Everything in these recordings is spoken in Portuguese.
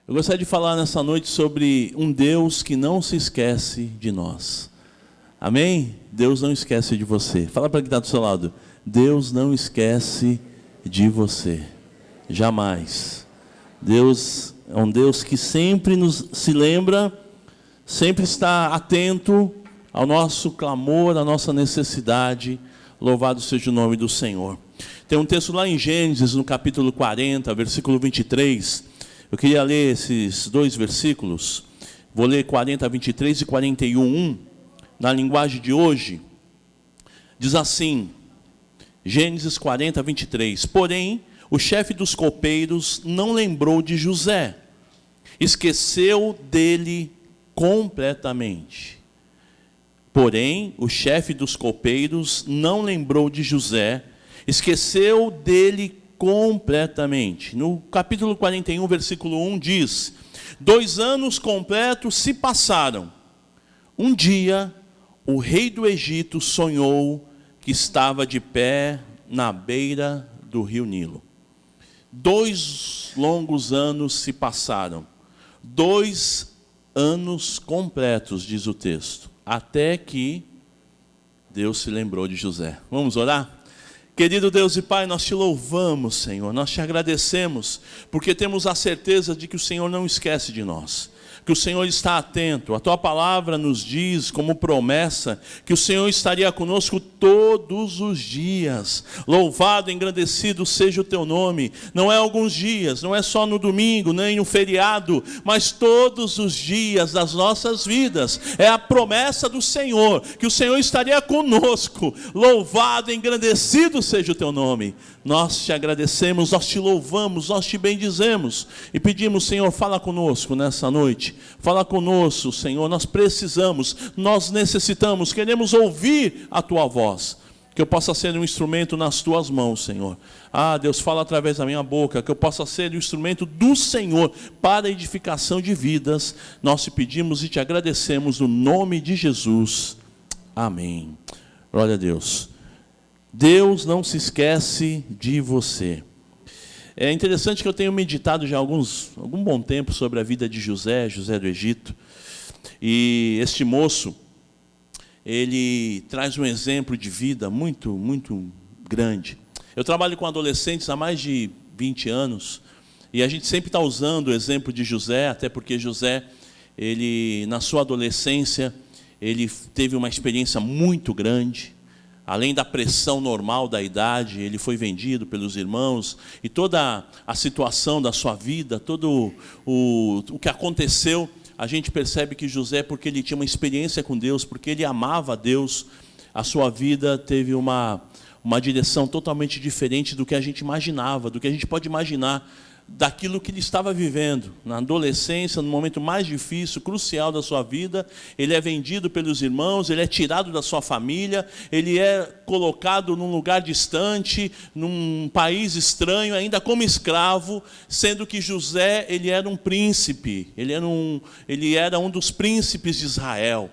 Eu gostaria de falar nessa noite sobre um Deus que não se esquece de nós. Amém? Deus não esquece de você. Fala para quem está do seu lado. Deus não esquece de você. Jamais. Deus é um Deus que sempre se lembra, sempre está atento ao nosso clamor, à nossa necessidade. Louvado seja o nome do Senhor. Tem um texto lá em Gênesis, no capítulo 40, versículo 23. Eu queria ler esses dois versículos. Vou ler 40, 23 e 41, 1. Na linguagem de hoje, diz assim, Gênesis 40, 23. Porém, o chefe dos copeiros não lembrou de José. Esqueceu dele completamente. Porém, o chefe dos copeiros não lembrou de José. Esqueceu dele completamente. No capítulo 41, versículo 1 diz: 2 anos completos se passaram. Um dia, o rei do Egito sonhou que estava de pé na beira do rio Nilo. 2 longos anos se passaram. 2 anos completos, diz o texto. Até que Deus se lembrou de José. Vamos orar? Querido Deus e Pai, nós te louvamos, Senhor, nós te agradecemos, porque temos a certeza de que o Senhor não esquece de nós, que o Senhor está atento. A Tua palavra nos diz, como promessa, que o Senhor estaria conosco todos os dias. Louvado, engrandecido seja o Teu nome. Não é alguns dias, não é só no domingo, nem no feriado, mas todos os dias das nossas vidas. É a promessa do Senhor, que o Senhor estaria conosco. Louvado, engrandecido seja o Teu nome. Nós te agradecemos, nós te louvamos, nós te bendizemos e pedimos, Senhor, fala conosco nessa noite. Fala conosco, Senhor, nós precisamos, nós necessitamos, queremos ouvir a Tua voz. Que eu possa ser um instrumento nas Tuas mãos, Senhor. Ah, Deus, fala através da minha boca, que eu possa ser um instrumento do Senhor para a edificação de vidas. Nós te pedimos e te agradecemos no nome de Jesus. Amém. Glória a Deus. Deus não se esquece de você. É interessante que eu tenho meditado já algum bom tempo sobre a vida de José do Egito. E este moço, ele traz um exemplo de vida muito, muito grande. Eu trabalho com adolescentes há mais de 20 anos. E a gente sempre está usando o exemplo de José, até porque José, ele, na sua adolescência, ele teve uma experiência muito grande. Além da pressão normal da idade, ele foi vendido pelos irmãos, e toda a situação da sua vida, todo o que aconteceu, a gente percebe que José, porque ele tinha uma experiência com Deus, porque ele amava a Deus, a sua vida teve uma direção totalmente diferente do que a gente imaginava, do que a gente pode imaginar, daquilo que ele estava vivendo. Na adolescência, no momento mais difícil, crucial da sua vida, ele é vendido pelos irmãos, ele é tirado da sua família, ele é colocado num lugar distante, num país estranho, ainda como escravo, sendo que José, ele era um príncipe, ele era um dos príncipes de Israel.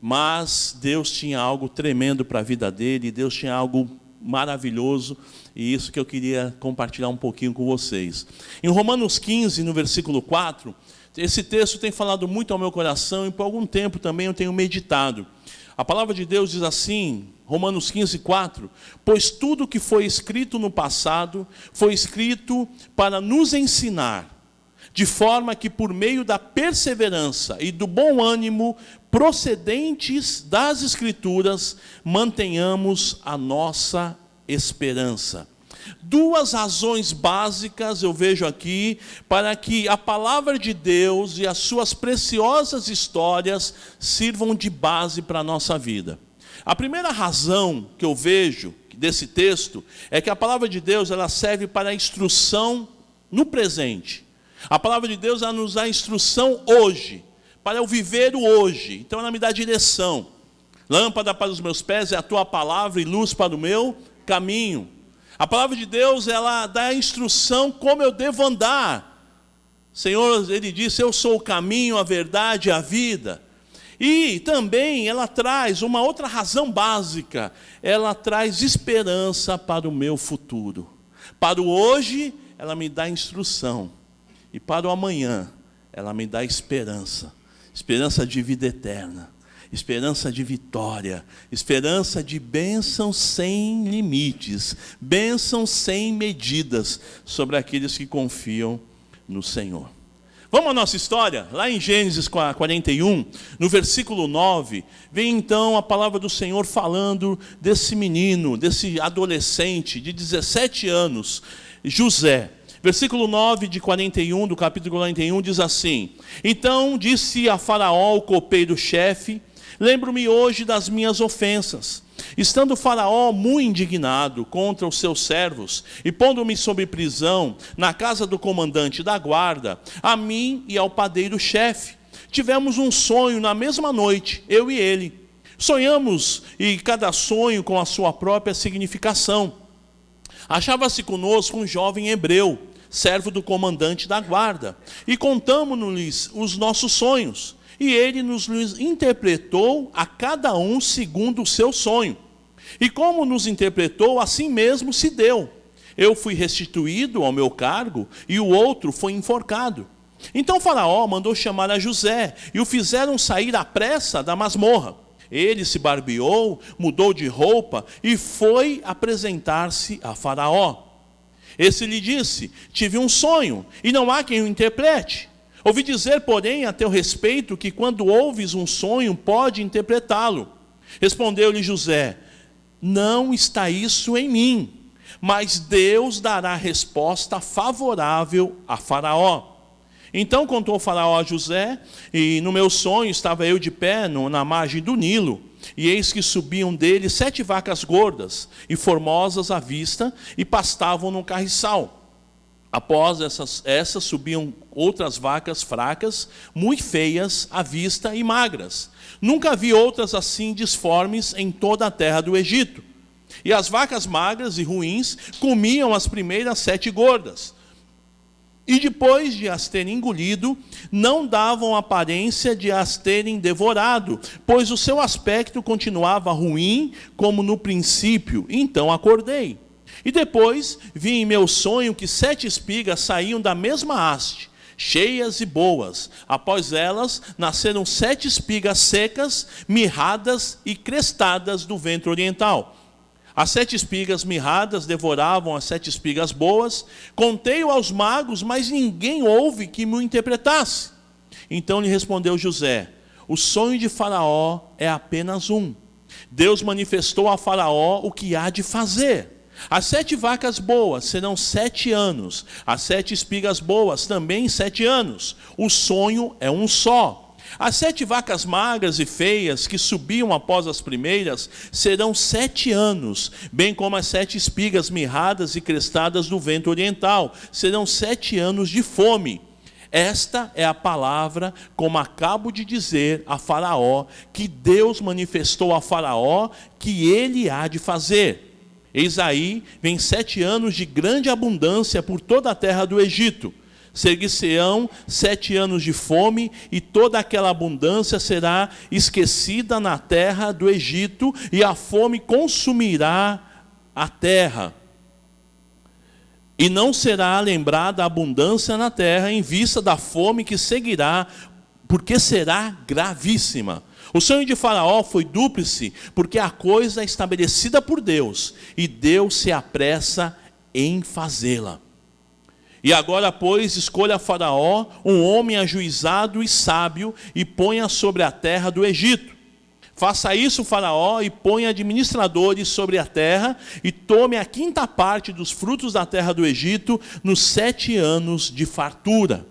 Mas Deus tinha algo tremendo para a vida dele, Deus tinha algo maravilhoso, e isso que eu queria compartilhar um pouquinho com vocês. Em Romanos 15, no versículo 4, esse texto tem falado muito ao meu coração, e por algum tempo também eu tenho meditado. A palavra de Deus diz assim, Romanos 15, 4, pois tudo que foi escrito no passado, foi escrito para nos ensinar, de forma que por meio da perseverança e do bom ânimo procedentes das Escrituras, mantenhamos a nossa esperança. 2 razões básicas eu vejo aqui para que a palavra de Deus e as suas preciosas histórias sirvam de base para a nossa vida. A primeira razão que eu vejo desse texto é que a palavra de Deus, ela serve para a instrução no presente. A palavra de Deus, ela nos dá instrução hoje, para eu viver o hoje. Então ela me dá direção. Lâmpada para os meus pés é a Tua palavra e luz para o meu caminho. A palavra de Deus, ela dá a instrução como eu devo andar. Senhor, Ele disse, eu sou o caminho, a verdade e a vida. E também ela traz uma outra razão básica. Ela traz esperança para o meu futuro. Para o hoje, ela me dá instrução. E para o amanhã, ela me dá esperança. Esperança de vida eterna, esperança de vitória, esperança de bênçãos sem limites, bênçãos sem medidas sobre aqueles que confiam no Senhor. Vamos à nossa história? Lá em Gênesis 41, no versículo 9, vem então a palavra do Senhor falando desse menino, desse adolescente de 17 anos, José. Versículo 9 de 41, do capítulo 41, diz assim: Então disse a Faraó, o copeiro-chefe, lembro-me hoje das minhas ofensas. Estando Faraó muito indignado contra os seus servos, e pondo-me sob prisão na casa do comandante da guarda, a mim e ao padeiro-chefe, tivemos um sonho na mesma noite, eu e ele. Sonhamos, e cada sonho com a sua própria significação. Achava-se conosco um jovem hebreu, servo do comandante da guarda, e contamo-lhes os nossos sonhos, e ele nos interpretou a cada um segundo o seu sonho. E como nos interpretou, assim mesmo se deu. Eu fui restituído ao meu cargo, e o outro foi enforcado. Então Faraó mandou chamar a José, e o fizeram sair à pressa da masmorra. Ele se barbeou, mudou de roupa, e foi apresentar-se a Faraó. Esse lhe disse: tive um sonho, e não há quem o interprete. Ouvi dizer, porém, a teu respeito, que quando ouves um sonho, pode interpretá-lo. Respondeu-lhe José: não está isso em mim, mas Deus dará resposta favorável a Faraó. Então contou Faraó a José, e no meu sonho estava eu de pé na margem do Nilo, e eis que subiam dele 7 vacas gordas e formosas à vista, e pastavam no carriçal. Após essas subiam outras vacas fracas, muito feias à vista e magras. Nunca vi outras assim disformes em toda a terra do Egito. E as vacas magras e ruins comiam as primeiras 7 gordas. E depois de as terem engolido, não davam aparência de as terem devorado, pois o seu aspecto continuava ruim, como no princípio. Então acordei. E depois vi em meu sonho que 7 espigas saíam da mesma haste, cheias e boas. Após elas, nasceram 7 espigas secas, mirradas e crestadas do vento oriental. As 7 espigas mirradas devoravam as 7 espigas boas. Contei-o aos magos, mas ninguém houve que me o interpretasse. Então lhe respondeu José: o sonho de Faraó é apenas um. Deus manifestou a Faraó o que há de fazer. As 7 vacas boas serão 7 anos. As 7 espigas boas também 7 anos. O sonho é um só. As 7 vacas magras e feias que subiam após as primeiras serão 7 anos, bem como as 7 espigas mirradas e crestadas do vento oriental. Serão 7 anos de fome. Esta é a palavra, como acabo de dizer a Faraó, que Deus manifestou a Faraó que ele há de fazer. Eis aí, vem 7 anos de grande abundância por toda a terra do Egito. Seguir-se-ão 7 anos de fome, e toda aquela abundância será esquecida na terra do Egito, e a fome consumirá a terra. E não será lembrada a abundância na terra, em vista da fome que seguirá, porque será gravíssima. O sonho de Faraó foi dúplice, porque a coisa é estabelecida por Deus, e Deus se apressa em fazê-la. E agora, pois, escolha Faraó um homem ajuizado e sábio, e ponha sobre a terra do Egito. Faça isso, Faraó, e ponha administradores sobre a terra, e tome a 5ª parte dos frutos da terra do Egito nos 7 anos de fartura.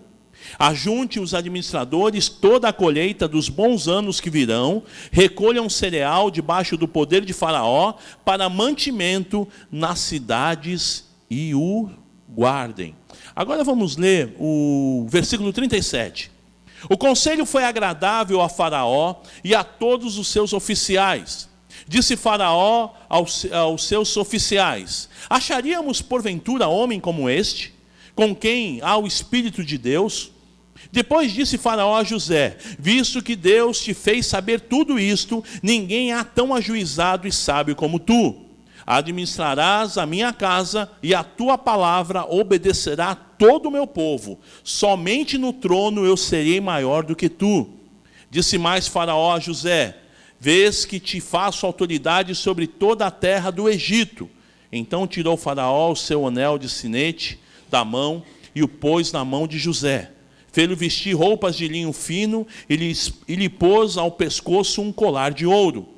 Ajunte os administradores toda a colheita dos bons anos que virão, recolham cereal debaixo do poder de Faraó, para mantimento nas cidades, e o guardem. Agora vamos ler o versículo 37. O conselho foi agradável a Faraó e a todos os seus oficiais. Disse Faraó aos seus oficiais: acharíamos porventura homem como este, com quem há o Espírito de Deus? Depois disse Faraó a José: visto que Deus te fez saber tudo isto, ninguém há tão ajuizado e sábio como tu. Administrarás a minha casa, e a tua palavra obedecerá todo o meu povo. Somente no trono eu serei maior do que tu. Disse mais Faraó a José: vês que te faço autoridade sobre toda a terra do Egito. Então tirou Faraó o seu anel de sinete da mão e o pôs na mão de José. Fez-lhe vestir roupas de linho fino e lhe pôs ao pescoço um colar de ouro.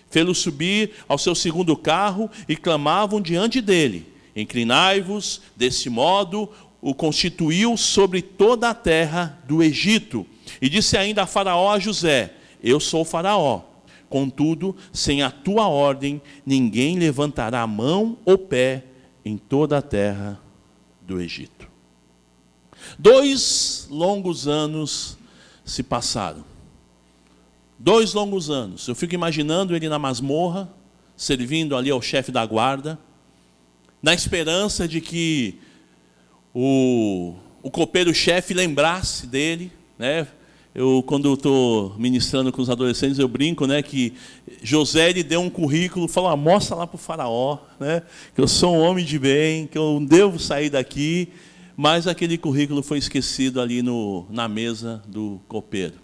Fê-lo subir ao seu segundo carro e clamavam diante dele: inclinai-vos. Desse modo o constituiu sobre toda a terra do Egito. E disse ainda a Faraó a José: eu sou Faraó, contudo, sem a tua ordem, ninguém levantará a mão ou pé em toda a terra do Egito. 2 longos anos se passaram. 2 longos anos. Eu fico imaginando ele na masmorra, servindo ali ao chefe da guarda, na esperança de que o copeiro-chefe lembrasse dele, né? Quando eu estou ministrando com os adolescentes, eu brinco, né, que José lhe deu um currículo, falou: mostra lá para o faraó, né, que eu sou um homem de bem, que eu devo sair daqui, mas aquele currículo foi esquecido ali na mesa do copeiro.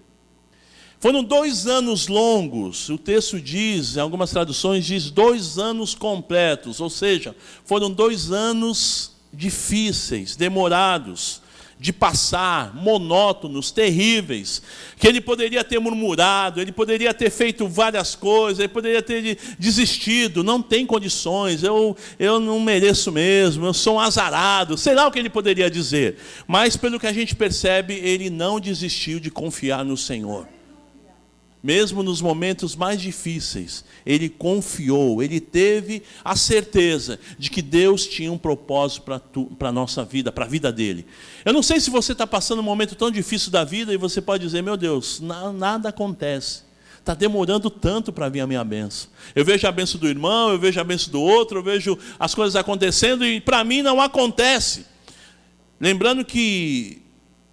Foram 2 anos longos, o texto diz, em algumas traduções diz 2 anos completos, ou seja, foram 2 anos difíceis, demorados, de passar, monótonos, terríveis, que ele poderia ter murmurado, ele poderia ter feito várias coisas, ele poderia ter desistido, não tem condições, eu não mereço mesmo, eu sou um azarado, sei lá o que ele poderia dizer. Mas pelo que a gente percebe, ele não desistiu de confiar no Senhor. Mesmo nos momentos mais difíceis, ele confiou, ele teve a certeza de que Deus tinha um propósito para a nossa vida, para a vida dele. Eu não sei se você está passando um momento tão difícil da vida e você pode dizer: meu Deus, nada acontece. Está demorando tanto para vir a minha bênção. Eu vejo a bênção do irmão, eu vejo a bênção do outro, eu vejo as coisas acontecendo e para mim não acontece. Lembrando que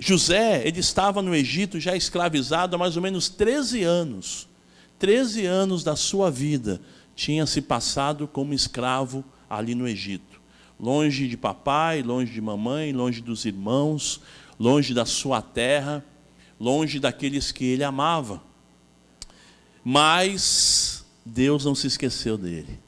José, ele estava no Egito já escravizado há mais ou menos 13 anos. 13 anos da sua vida tinha se passado como escravo ali no Egito. Longe de papai, longe de mamãe, longe dos irmãos, longe da sua terra, longe daqueles que ele amava. Mas Deus não se esqueceu dele.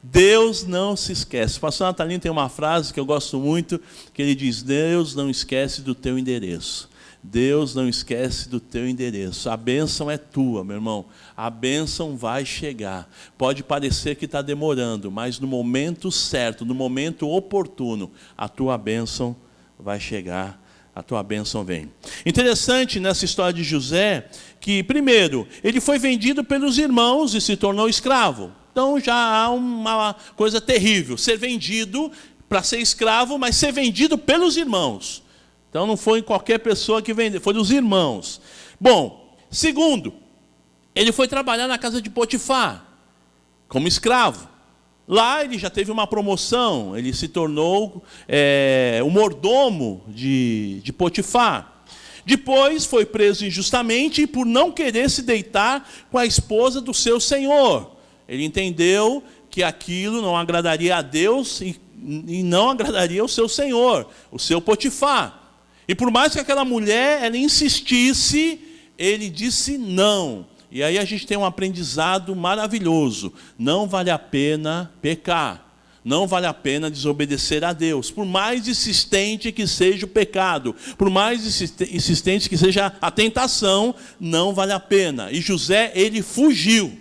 Deus não se esquece. O pastor Natalino tem uma frase que eu gosto muito, que ele diz: Deus não esquece do teu endereço. Deus não esquece do teu endereço. A bênção é tua, meu irmão. A bênção vai chegar. Pode parecer que está demorando, mas no momento certo, no momento oportuno, a tua bênção vai chegar. A tua bênção vem. Interessante nessa história de José, que primeiro, ele foi vendido pelos irmãos e se tornou escravo. Então já há uma coisa terrível, ser vendido para ser escravo, mas ser vendido pelos irmãos. Então não foi qualquer pessoa que vendeu, foi os irmãos. Bom, segundo, ele foi trabalhar na casa de Potifar, como escravo. Lá ele já teve uma promoção, ele se tornou o mordomo de Potifar. Depois foi preso injustamente por não querer se deitar com a esposa do seu senhor. Ele entendeu que aquilo não agradaria a Deus e não agradaria ao seu senhor, o seu Potifar. E por mais que aquela mulher ela insistisse, ele disse não. E aí a gente tem um aprendizado maravilhoso. Não vale a pena pecar. Não vale a pena desobedecer a Deus. Por mais insistente que seja o pecado, por mais insistente que seja a tentação, não vale a pena. E José, ele fugiu.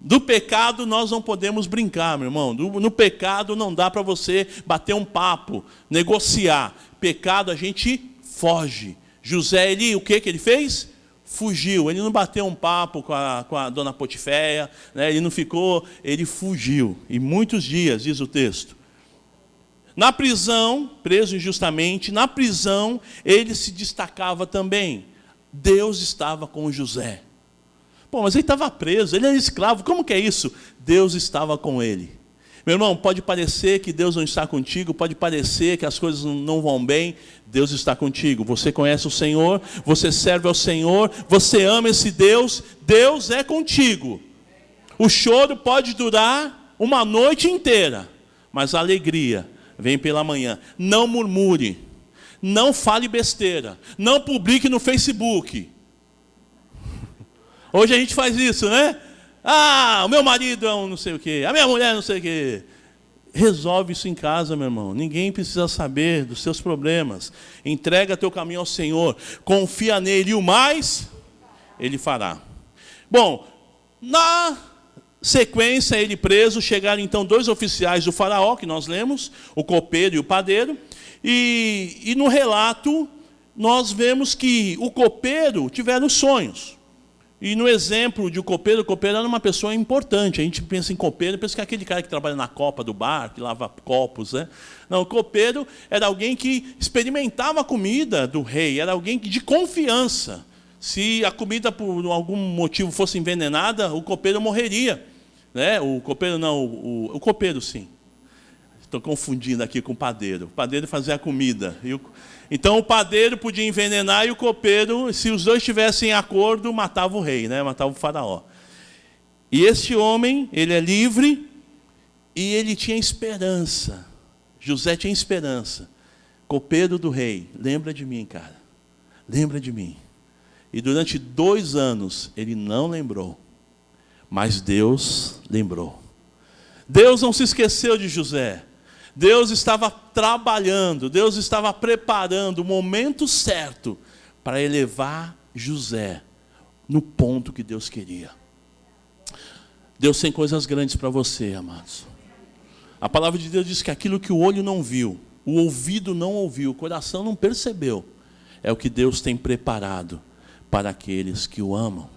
Do pecado nós não podemos brincar, meu irmão. No pecado não dá para você bater um papo, negociar. Pecado a gente foge. José, o que ele fez? Fugiu. Ele não bateu um papo com a dona Potiféia, né? Ele não ficou, ele fugiu. E muitos dias, diz o texto. Na prisão, preso injustamente, na prisão ele se destacava também. Deus estava com José. Pô, mas ele estava preso, ele era escravo, como que é isso? Deus estava com ele. Meu irmão, pode parecer que Deus não está contigo, pode parecer que as coisas não vão bem, Deus está contigo. Você conhece o Senhor, você serve ao Senhor, você ama esse Deus, Deus é contigo. O choro pode durar uma noite inteira, mas a alegria vem pela manhã. Não murmure, não fale besteira, não publique no Facebook. Hoje a gente faz isso, né? Ah, o meu marido é um não sei o quê, a minha mulher é não sei o quê. Resolve isso em casa, meu irmão. Ninguém precisa saber dos seus problemas. Entrega teu caminho ao Senhor. Confia nele e o mais Ele fará. Bom, na sequência, ele preso, chegaram então 2 oficiais do faraó, que nós lemos, o copeiro e o padeiro. E no relato, nós vemos que o copeiro tiveram sonhos. E no exemplo de o copeiro era uma pessoa importante. A gente pensa em copeiro, pensa que é aquele cara que trabalha na copa do bar, que lava copos, né? Não, o copeiro era alguém que experimentava a comida do rei, era alguém de confiança. Se a comida por algum motivo fosse envenenada, o copeiro morreria, né? O copeiro não, o copeiro sim. Estou confundindo aqui com o padeiro. O padeiro fazia a comida. Então o padeiro podia envenenar e o copeiro, se os dois tivessem acordo, matava o rei, né? Matava o faraó. E este homem, ele é livre e ele tinha esperança. José tinha esperança. Copeiro do rei, lembra de mim, cara. Lembra de mim. E durante 2 anos ele não lembrou. Mas Deus lembrou. Deus não se esqueceu de José. Deus estava trabalhando, Deus estava preparando o momento certo para elevar José no ponto que Deus queria. Deus tem coisas grandes para você, amados. A palavra de Deus diz que aquilo que o olho não viu, o ouvido não ouviu, o coração não percebeu, é o que Deus tem preparado para aqueles que o amam.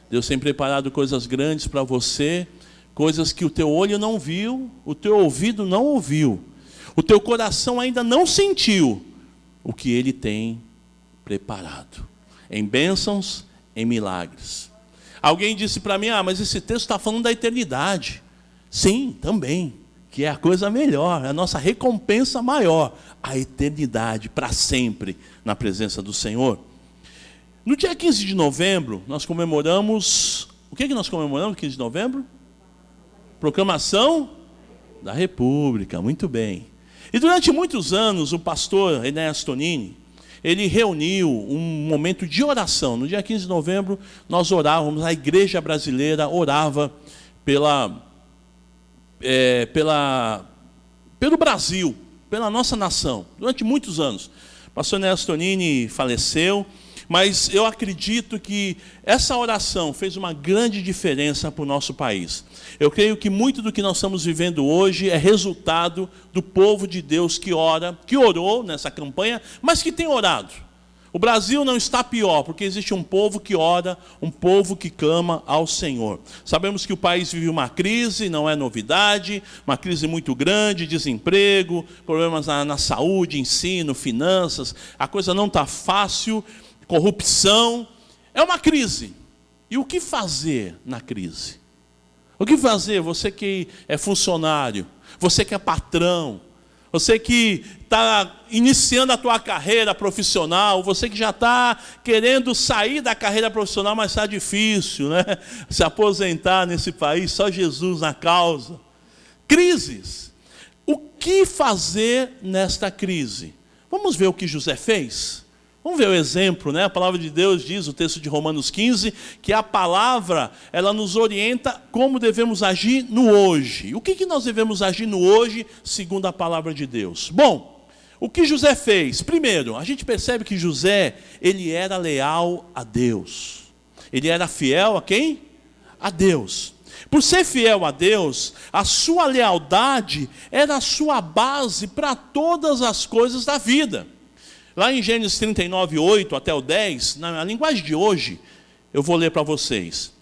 Deus tem preparado coisas grandes para você, coisas que o teu olho não viu, o teu ouvido não ouviu, o teu coração ainda não sentiu o que Ele tem preparado. Em bênçãos, em milagres. Alguém disse para mim, mas esse texto está falando da eternidade. Sim, também, que é a coisa melhor, a nossa recompensa maior, a eternidade, para sempre, na presença do Senhor. No dia 15 de novembro, nós comemoramos, o que nós comemoramos no 15 de novembro? Proclamação da República, muito bem. E durante muitos anos, o pastor Enéas Tonini, ele reuniu um momento de oração. No dia 15 de novembro, nós orávamos, a igreja brasileira orava pelo Brasil, pela nossa nação, durante muitos anos. O pastor Enéas Tonini faleceu, mas eu acredito que essa oração fez uma grande diferença para o nosso país. Eu creio que muito do que nós estamos vivendo hoje é resultado do povo de Deus que ora, que orou nessa campanha, mas que tem orado. O Brasil não está pior, porque existe um povo que ora, um povo que clama ao Senhor. Sabemos que o país vive uma crise, não é novidade, uma crise muito grande, desemprego, problemas na saúde, ensino, finanças, a coisa não está fácil, corrupção, é uma crise. E o que fazer na crise? O que fazer, você que é funcionário, você que é patrão, você que está iniciando a tua carreira profissional, você que já está querendo sair da carreira profissional, mas está difícil, né? Se aposentar nesse país, só Jesus na causa. Crises. O que fazer nesta crise? Vamos ver o que José fez? Vamos ver o exemplo, né? A palavra de Deus diz, o texto de Romanos 15, que a palavra, ela nos orienta como devemos agir no hoje. O que nós devemos agir no hoje, segundo a palavra de Deus? Bom, o que José fez? Primeiro, a gente percebe que José, ele era leal a Deus. Ele era fiel a quem? A Deus. Por ser fiel a Deus, a sua lealdade era a sua base para todas as coisas da vida. Lá em Gênesis 39, 8 até o 10, na linguagem de hoje, eu vou ler para vocês.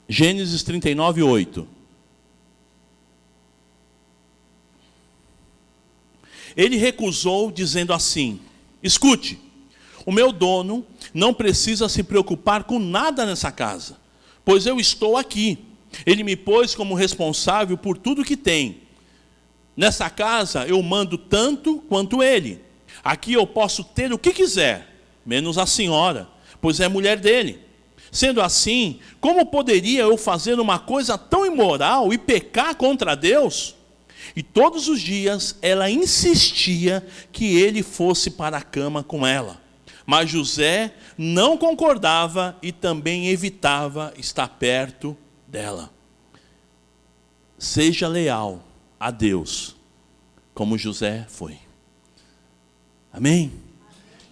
Gênesis 39, 8. Ele recusou, dizendo assim: escute, o meu dono não precisa se preocupar com nada nessa casa, pois eu estou aqui. Ele me pôs como responsável por tudo que tem. Nessa casa eu mando tanto quanto ele. Aqui eu posso ter o que quiser, menos a senhora, pois é mulher dele. Sendo assim, como poderia eu fazer uma coisa tão imoral e pecar contra Deus? E todos os dias ela insistia que ele fosse para a cama com ela. Mas José não concordava e também evitava estar perto dela. Seja leal a Deus, como José foi. Amém?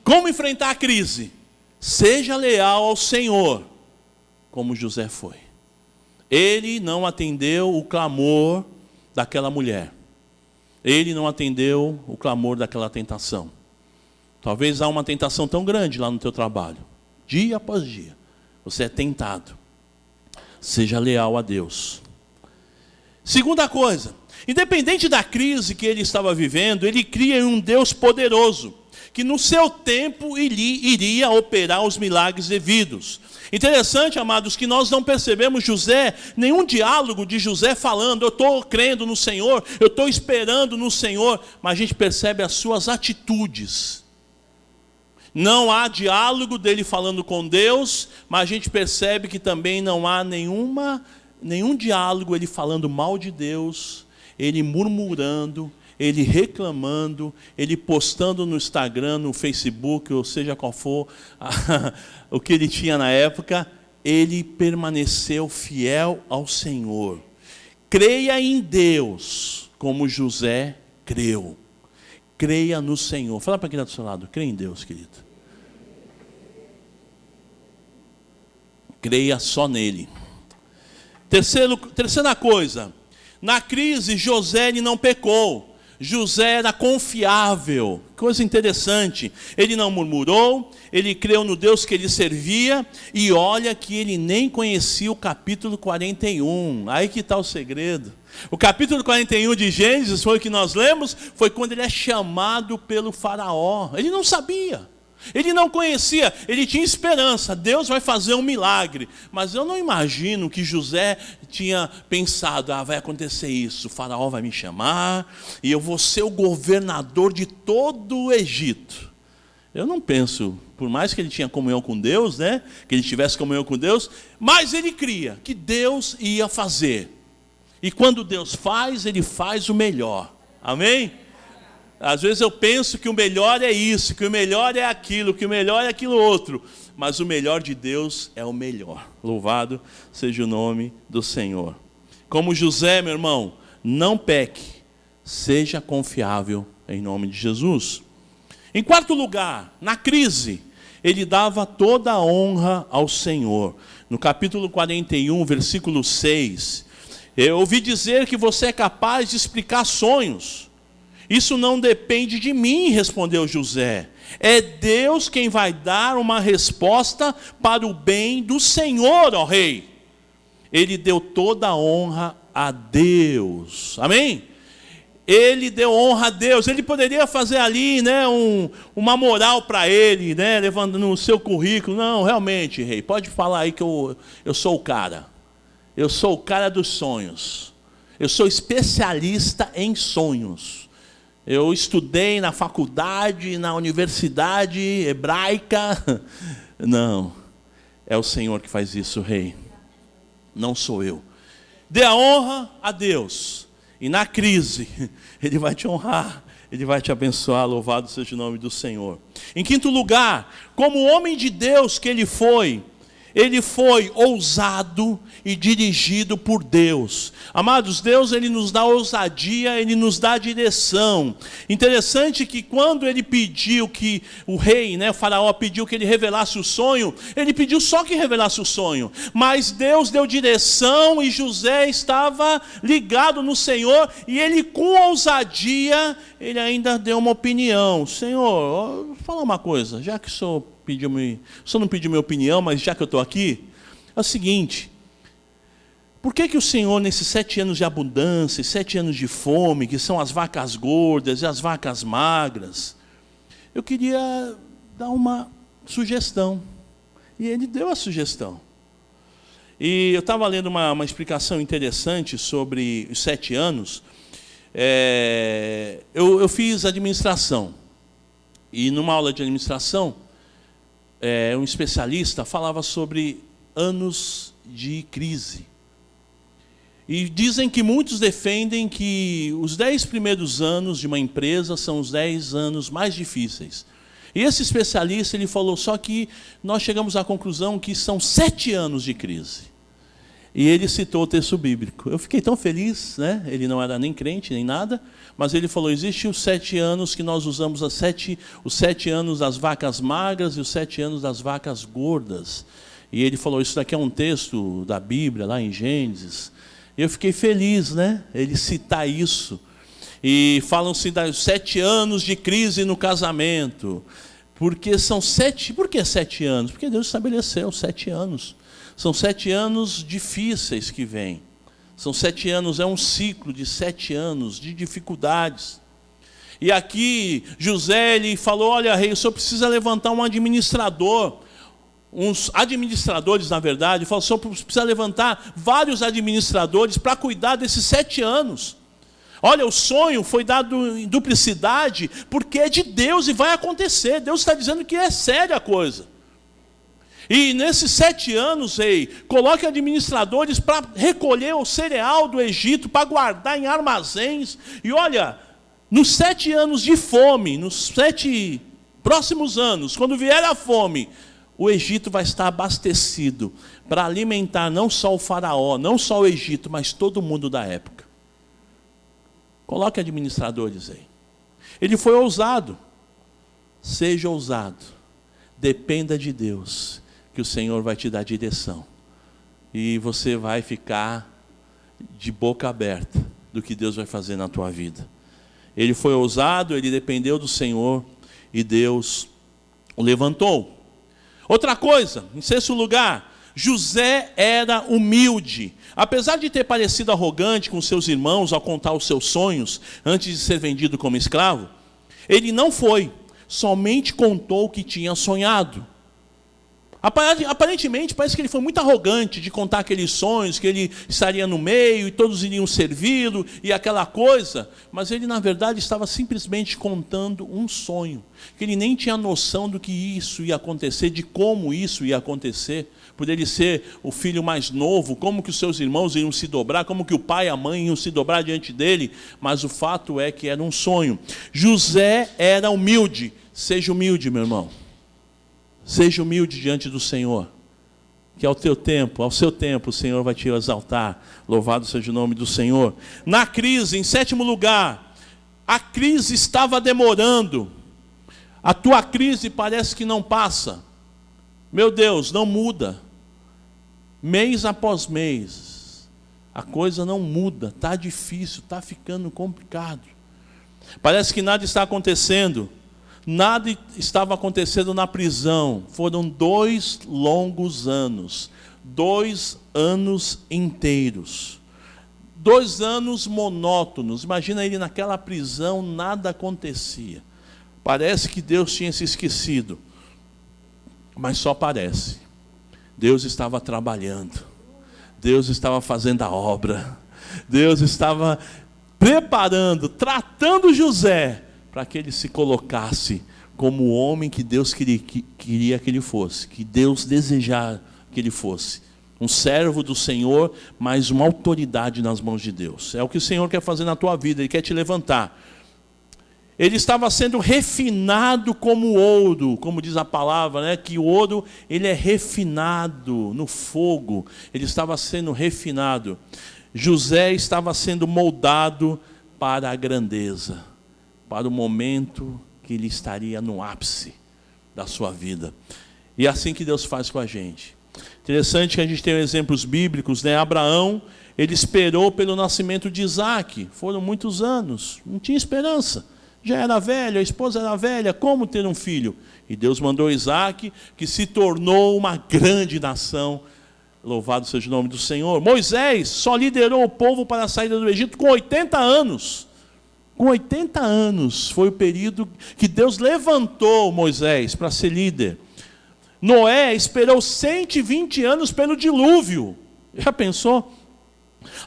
Como enfrentar a crise? Seja leal ao Senhor, como José foi. Ele não atendeu o clamor daquela mulher. Ele não atendeu o clamor daquela tentação. Talvez há uma tentação tão grande lá no teu trabalho. Dia após dia. Você é tentado. Seja leal a Deus. Segunda coisa. Independente da crise que ele estava vivendo, ele cria em um Deus poderoso, que no seu tempo iria operar os milagres devidos. Interessante, amados, que nós não percebemos nenhum diálogo de José falando, eu estou crendo no Senhor, eu estou esperando no Senhor, mas a gente percebe as suas atitudes. Não há diálogo dele falando com Deus, mas a gente percebe que também não há nenhum diálogo ele falando mal de Deus, ele murmurando, ele reclamando, ele postando no Instagram, no Facebook, ou seja qual for o que ele tinha na época. Ele permaneceu fiel ao Senhor. Creia em Deus, como José creu. Creia no Senhor. Fala para quem está do seu lado, creia em Deus, querido. Creia só nele. Terceira coisa, na crise José ele não pecou. José era confiável, coisa interessante. Ele não murmurou, ele creu no Deus que ele servia, e olha que ele nem conhecia o capítulo 41. Aí que está o segredo. O capítulo 41 de Gênesis foi o que nós lemos, foi quando ele é chamado pelo faraó. Ele não sabia, ele não conhecia, ele tinha esperança, Deus vai fazer um milagre. Mas eu não imagino que José tinha pensado, vai acontecer isso, o faraó vai me chamar, e eu vou ser o governador de todo o Egito. Eu não penso, por mais que ele tinha comunhão com Deus, que ele tivesse comunhão com Deus, mas ele cria que Deus ia fazer. E quando Deus faz, ele faz o melhor. Amém? Às vezes eu penso que o melhor é isso, que o melhor é aquilo, que o melhor é aquilo outro. Mas o melhor de Deus é o melhor. Louvado seja o nome do Senhor. Como José, meu irmão, não peque. Seja confiável em nome de Jesus. Em quarto lugar, na crise, ele dava toda a honra ao Senhor. No capítulo 41, versículo 6... Eu ouvi dizer que você é capaz de explicar sonhos. Isso não depende de mim, respondeu José. É Deus quem vai dar uma resposta para o bem do Senhor, ó rei. Ele deu toda a honra a Deus. Amém? Ele deu honra a Deus. Ele poderia fazer ali, uma moral para ele, levando no seu currículo. Não, realmente, rei, pode falar aí que eu sou o cara. Eu sou o cara dos sonhos. Eu sou especialista em sonhos. Eu estudei na faculdade, na universidade hebraica. Não, é o Senhor que faz isso, rei. Não sou eu. Dê a honra a Deus. E na crise, Ele vai te honrar. Ele vai te abençoar, louvado seja o nome do Senhor. Em quinto lugar, como homem de Deus que ele foi ousado e dirigido por Deus. Amados, Deus ele nos dá ousadia, ele nos dá direção. Interessante que quando ele pediu que o rei, o faraó pediu que ele revelasse o sonho, ele pediu só que revelasse o sonho. Mas Deus deu direção e José estava ligado no Senhor e ele com ousadia, ele ainda deu uma opinião. Senhor, vou falar uma coisa, já que o senhor não pediu minha opinião, mas já que eu estou aqui, é o seguinte, por que o Senhor, nesses 7 anos de abundância, 7 anos de fome, que são as vacas gordas e as vacas magras, eu queria dar uma sugestão, e ele deu a sugestão. E eu estava lendo uma explicação interessante sobre os 7 anos, eu fiz administração, e numa aula de administração, um especialista falava sobre anos de crise. E dizem que muitos defendem que os 10 primeiros anos de uma empresa são os 10 anos mais difíceis. E esse especialista, ele falou, só que nós chegamos à conclusão que são 7 anos de crise. E ele citou o texto bíblico. Eu fiquei tão feliz, né? Ele não era nem crente, nem nada, mas ele falou, existem os 7 anos que nós usamos, os 7 anos das vacas magras e os 7 anos das vacas gordas. E ele falou, isso daqui é um texto da Bíblia, lá em Gênesis. E eu fiquei feliz, né? Ele citar isso. E falam-se dos 7 anos de crise no casamento. Porque são 7... Por que 7 anos? Porque Deus estabeleceu 7 anos. São 7 anos difíceis que vêm. São 7 anos, é um ciclo de 7 anos de dificuldades. E aqui José, ele falou, olha rei, o senhor precisa levantar um administrador. Uns administradores, na verdade, falou, o senhor precisa levantar vários administradores para cuidar desses 7 anos. Olha, o sonho foi dado em duplicidade, porque é de Deus e vai acontecer. Deus está dizendo que é séria a coisa. E nesses 7 anos, rei, coloque administradores para recolher o cereal do Egito, para guardar em armazéns. E olha, nos 7 anos de fome, nos 7 próximos anos, quando vier a fome, o Egito vai estar abastecido para alimentar não só o faraó, não só o Egito, mas todo mundo da época. Coloque administradores aí. Ele foi ousado. Seja ousado. Dependa de Deus, que o Senhor vai te dar direção. E você vai ficar de boca aberta do que Deus vai fazer na tua vida. Ele foi ousado, ele dependeu do Senhor e Deus o levantou. Outra coisa, em 6º lugar, José era humilde. Apesar de ter parecido arrogante com seus irmãos ao contar os seus sonhos antes de ser vendido como escravo, ele não foi, somente contou o que tinha sonhado. Aparentemente, parece que ele foi muito arrogante de contar aqueles sonhos, que ele estaria no meio e todos iriam servi-lo e aquela coisa. Mas ele, na verdade, estava simplesmente contando um sonho, que ele nem tinha noção do que isso ia acontecer, de como isso ia acontecer. Por ele ser o filho mais novo, como que os seus irmãos iam se dobrar, como que o pai e a mãe iam se dobrar diante dele. Mas o fato é que era um sonho. José era humilde. Seja humilde, meu irmão. Seja humilde diante do Senhor, que ao seu tempo o Senhor vai te exaltar. Louvado seja o nome do Senhor. Na crise, em 7º lugar, a crise estava demorando. A tua crise parece que não passa. Meu Deus, não muda. Mês após mês, a coisa não muda, está difícil, está ficando complicado. Parece que nada está acontecendo. Nada estava acontecendo na prisão. Foram 2 longos anos. 2 anos inteiros. 2 anos monótonos. Imagina ele naquela prisão, nada acontecia. Parece que Deus tinha se esquecido. Mas só parece. Deus estava trabalhando. Deus estava fazendo a obra. Deus estava preparando, tratando José, para que ele se colocasse como o homem que Deus queria que ele fosse, que Deus desejava que ele fosse. Um servo do Senhor, mas uma autoridade nas mãos de Deus. É o que o Senhor quer fazer na tua vida, Ele quer te levantar. Ele estava sendo refinado como ouro, como diz a palavra, né? Que o ouro, ele é refinado no fogo. Ele estava sendo refinado. José estava sendo moldado para a grandeza, para o momento que ele estaria no ápice da sua vida. E é assim que Deus faz com a gente. Interessante que a gente tem exemplos bíblicos, né? Abraão, ele esperou pelo nascimento de Isaac. Foram muitos anos, não tinha esperança. Já era velho, a esposa era velha, como ter um filho? E Deus mandou Isaac, que se tornou uma grande nação. Louvado seja o nome do Senhor. Moisés só liderou o povo para a saída do Egito com 80 anos. Com 80 anos foi o período que Deus levantou Moisés para ser líder. Noé esperou 120 anos pelo dilúvio. Já pensou?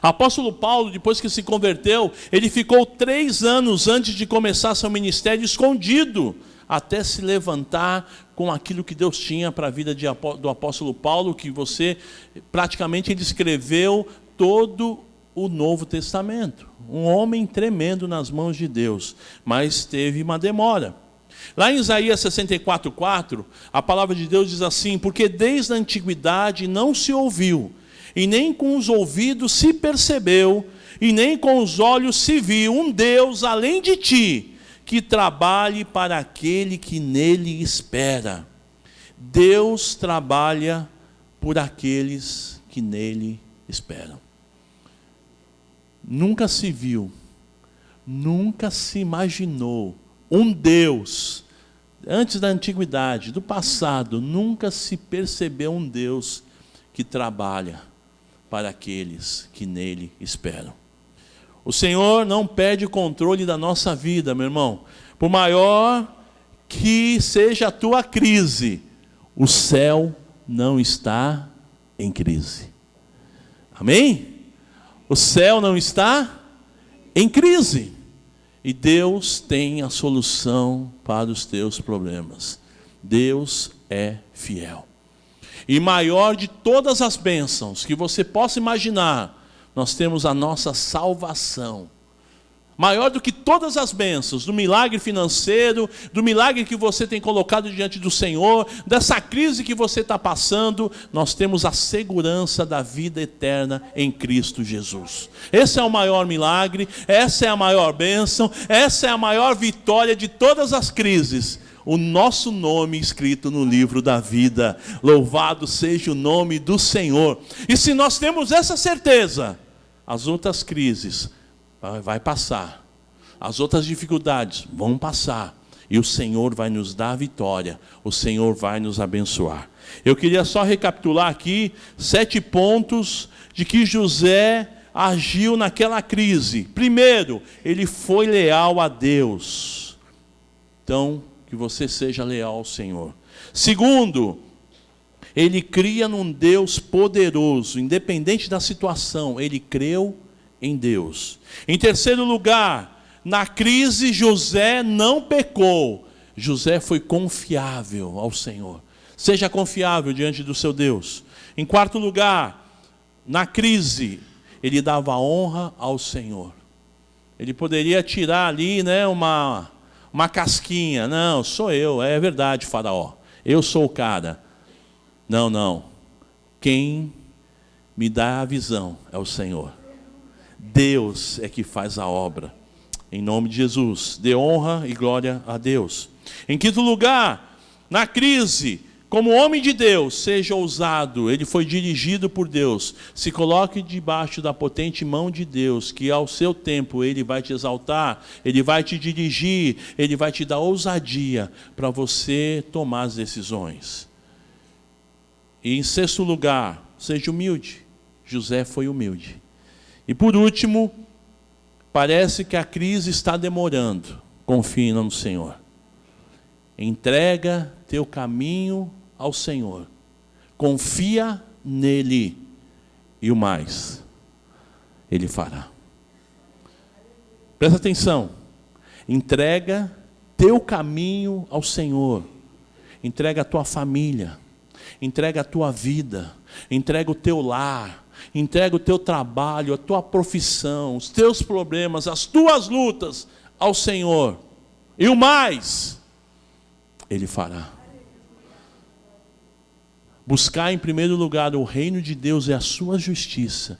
Apóstolo Paulo, depois que se converteu, ele ficou 3 anos antes de começar seu ministério escondido, até se levantar com aquilo que Deus tinha para a vida do apóstolo Paulo, que praticamente ele escreveu todo o Novo Testamento. Um homem tremendo nas mãos de Deus, mas teve uma demora. Lá em Isaías 64:4, a palavra de Deus diz assim: porque desde a antiguidade não se ouviu, e nem com os ouvidos se percebeu, e nem com os olhos se viu um Deus além de ti, que trabalhe para aquele que nele espera. Deus trabalha por aqueles que nele esperam. Nunca se viu, nunca se imaginou um Deus, antes da antiguidade, do passado, nunca se percebeu um Deus que trabalha para aqueles que nele esperam. O Senhor não perde o controle da nossa vida, meu irmão. Por maior que seja a tua crise, o céu não está em crise. Amém? O céu não está em crise. E Deus tem a solução para os teus problemas. Deus é fiel. E maior de todas as bênçãos que você possa imaginar, nós temos a nossa salvação. Maior do que todas as bênçãos, do milagre financeiro, do milagre que você tem colocado diante do Senhor, dessa crise que você está passando, nós temos a segurança da vida eterna em Cristo Jesus. Esse é o maior milagre, essa é a maior bênção, essa é a maior vitória de todas as crises. O nosso nome escrito no livro da vida. Louvado seja o nome do Senhor. E se nós temos essa certeza, as outras crises vai passar, as outras dificuldades vão passar, e o Senhor vai nos dar a vitória, o Senhor vai nos abençoar. Eu queria só recapitular aqui 7 pontos de que José agiu naquela crise. Primeiro, ele foi leal a Deus. Então, que você seja leal ao Senhor. Segundo, ele cria num Deus poderoso, independente da situação, ele creu em Deus. Em terceiro lugar, na crise José não pecou. José foi confiável ao Senhor. Seja confiável diante do seu Deus. Em quarto lugar, na crise, ele dava honra ao Senhor. Ele poderia tirar ali, uma casquinha. Não, sou eu, é verdade, Faraó. Eu sou o cara. Não. Quem me dá a visão é o Senhor. Deus é que faz a obra. Em nome de Jesus, dê honra e glória a Deus. Em quinto lugar, na crise, como homem de Deus, seja ousado. Ele foi dirigido por Deus. Se coloque debaixo da potente mão de Deus, que ao seu tempo Ele vai te exaltar, Ele vai te dirigir, Ele vai te dar ousadia para você tomar as decisões. E em sexto lugar, seja humilde. José foi humilde. E por último, parece que a crise está demorando. Confie no Senhor. Entrega teu caminho ao Senhor. Confia nele. E o mais, Ele fará. Presta atenção. Entrega teu caminho ao Senhor. Entrega a tua família. Entrega a tua vida. Entrega o teu lar. Entrega o teu trabalho, a tua profissão, os teus problemas, as tuas lutas ao Senhor. E o mais, Ele fará. Buscar em primeiro lugar o reino de Deus e a sua justiça,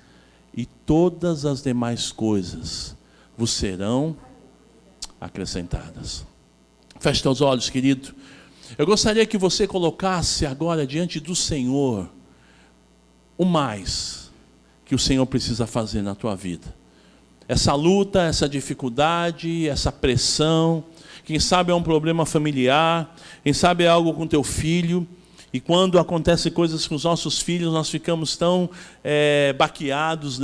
e todas as demais coisas vos serão acrescentadas. Feche teus olhos, querido. Eu gostaria que você colocasse agora diante do Senhor o mais que o Senhor precisa fazer na tua vida. Essa luta, essa dificuldade, essa pressão, quem sabe é um problema familiar, quem sabe é algo com teu filho, e quando acontecem coisas com os nossos filhos, nós ficamos tão baqueados,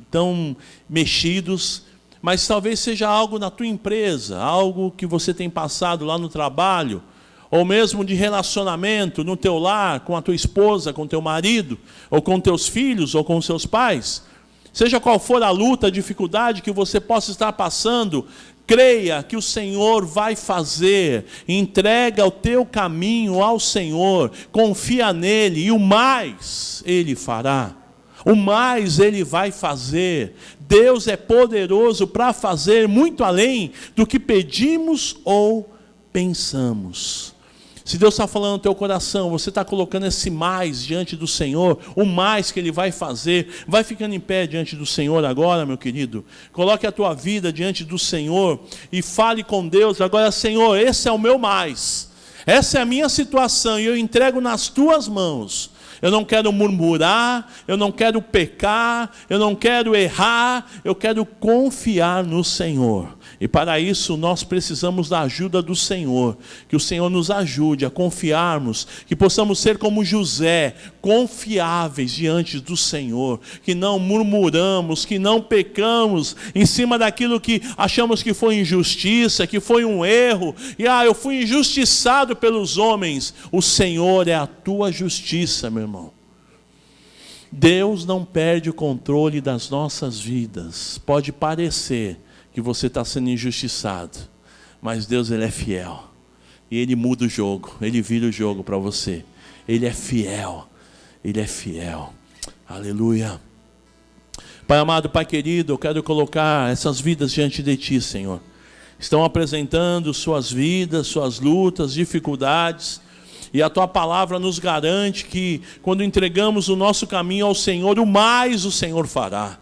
tão mexidos, mas talvez seja algo na tua empresa, algo que você tem passado lá no trabalho, ou mesmo de relacionamento no teu lar, com a tua esposa, com teu marido, ou com teus filhos, ou com seus pais. Seja qual for a luta, a dificuldade que você possa estar passando, creia que o Senhor vai fazer. Entrega o teu caminho ao Senhor, confia nele, e o mais Ele fará. O mais Ele vai fazer. Deus é poderoso para fazer muito além do que pedimos ou pensamos. Se Deus está falando no teu coração, você está colocando esse mais diante do Senhor, o mais que Ele vai fazer, vai ficando em pé diante do Senhor agora, meu querido. Coloque a tua vida diante do Senhor e fale com Deus agora: Senhor, esse é o meu mais. Essa é a minha situação e eu entrego nas tuas mãos. Eu não quero murmurar, eu não quero pecar, eu não quero errar, eu quero confiar no Senhor. E para isso nós precisamos da ajuda do Senhor, que o Senhor nos ajude a confiarmos, que possamos ser como José, confiáveis diante do Senhor, que não murmuramos, que não pecamos em cima daquilo que achamos que foi injustiça, que foi um erro, e eu fui injustiçado pelos homens. O Senhor é a tua justiça, meu irmão. Deus não perde o controle das nossas vidas. Pode parecer que você está sendo injustiçado, mas Deus, Ele é fiel, e Ele muda o jogo, Ele vira o jogo para você. Ele é fiel, Ele é fiel. Aleluia. Pai amado, Pai querido, eu quero colocar essas vidas diante de Ti, Senhor. Estão apresentando suas vidas, suas lutas, dificuldades, e a Tua palavra nos garante que quando entregamos o nosso caminho ao Senhor, o mais o Senhor fará.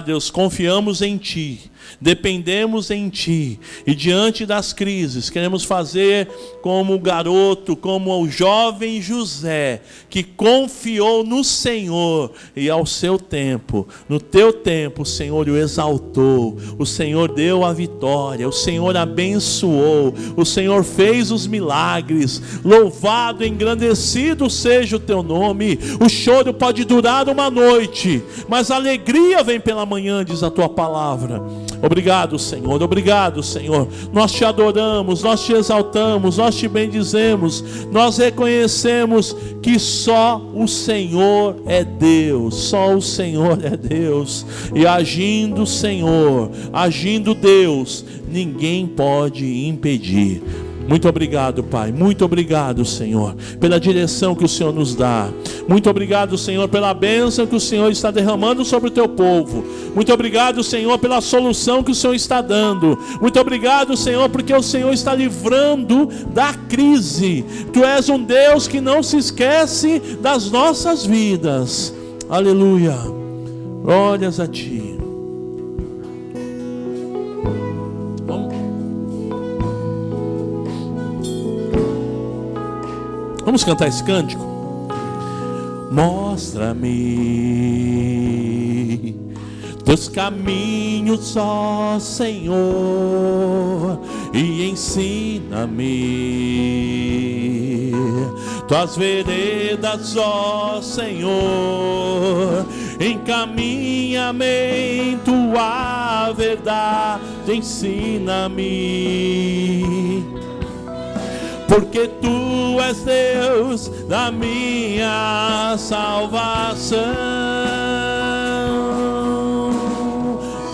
Deus, confiamos em Ti, dependemos em Ti, e diante das crises queremos fazer como o garoto, como o jovem José, que confiou no Senhor, e ao seu tempo, no Teu tempo, o Senhor o exaltou, o Senhor deu a vitória, o Senhor abençoou, o Senhor fez os milagres. Louvado, engrandecido seja o Teu nome. O choro pode durar uma noite, mas a alegria vem pela manhã, diz a Tua palavra. Obrigado, Senhor, obrigado, Senhor. Nós Te adoramos, nós Te exaltamos, nós Te bendizemos, nós reconhecemos que só o Senhor é Deus, só o Senhor é Deus, e agindo o Senhor, agindo Deus, ninguém pode impedir. Muito obrigado, Pai, muito obrigado, Senhor, pela direção que o Senhor nos dá. Muito obrigado, Senhor, pela bênção que o Senhor está derramando sobre o Teu povo. Muito obrigado, Senhor, pela solução que o Senhor está dando. Muito obrigado, Senhor, porque o Senhor está livrando da crise. Tu és um Deus que não se esquece das nossas vidas. Aleluia. Glórias a Ti. Vamos cantar esse cântico? Mostra-me Teus caminhos, ó Senhor, e ensina-me Tuas veredas, ó Senhor. Encaminha-me em Tua verdade, ensina-me, porque Tu és Deus da minha salvação.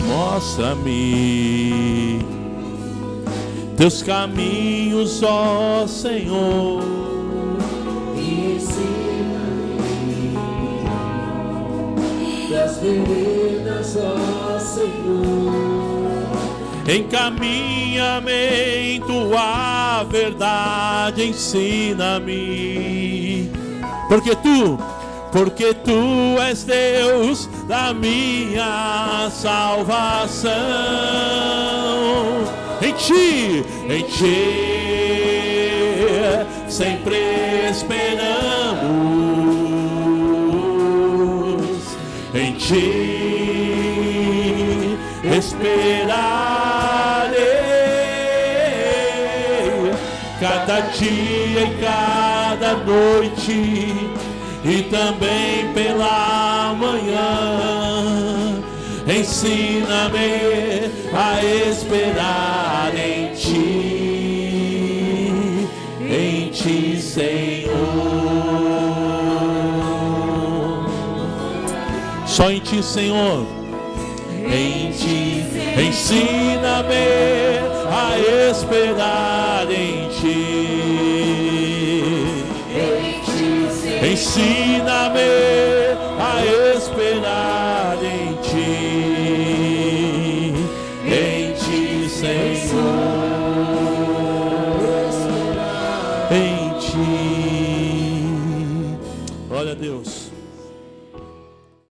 Mostra-me Teus caminhos, ó Senhor. Ensina-me Tuas veredas, ó Senhor. Encaminha-me em Tua verdade, ensina-me, porque Tu és Deus da minha salvação. Em Ti sempre esperamos, em Ti esperarei, cada dia e cada noite, e também pela manhã. Ensina-me a esperar em Ti, Senhor. Só em Ti, Senhor. Em Ti, ensina-me a esperar em Ti. Ensina-me a esperar Glória a Deus.